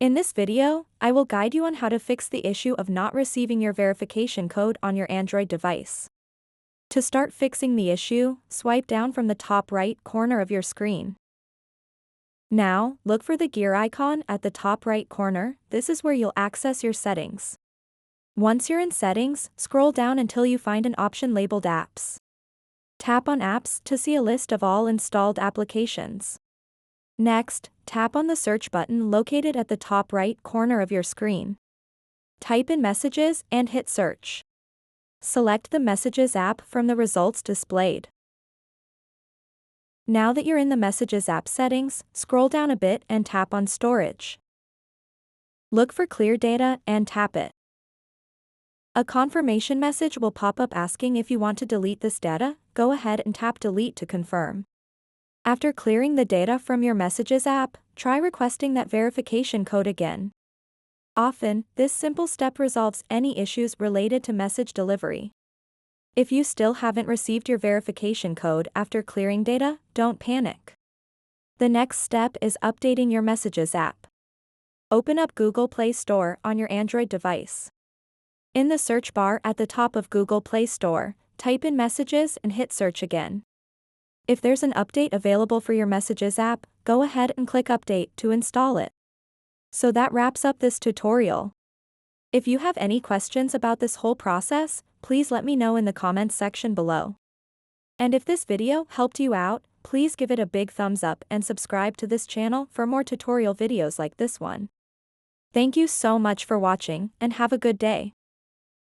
In this video, I will guide you on how to fix the issue of not receiving your verification code on your Android device. To start fixing the issue, swipe down from the top right corner of your screen. Now, look for the gear icon at the top right corner. This is where you'll access your settings. Once you're in Settings, scroll down until you find an option labeled Apps. Tap on Apps to see a list of all installed applications. Next, tap on the search button located at the top right corner of your screen. Type in Messages and hit Search. Select the Messages app from the results displayed. Now that you're in the Messages app settings, scroll down a bit and tap on Storage. Look for Clear Data and tap it. A confirmation message will pop up asking if you want to delete this data. Go ahead and tap Delete to confirm. After clearing the data from your Messages app, try requesting that verification code again. Often, this simple step resolves any issues related to message delivery. If you still haven't received your verification code after clearing data, don't panic. The next step is updating your Messages app. Open up Google Play Store on your Android device. In the search bar at the top of Google Play Store, type in Messages and hit Search again. If there's an update available for your Messages app, go ahead and click Update to install it. So that wraps up this tutorial. If you have any questions about this whole process, please let me know in the comments section below. And if this video helped you out, please give it a big thumbs up and subscribe to this channel for more tutorial videos like this one. Thank you so much for watching and have a good day.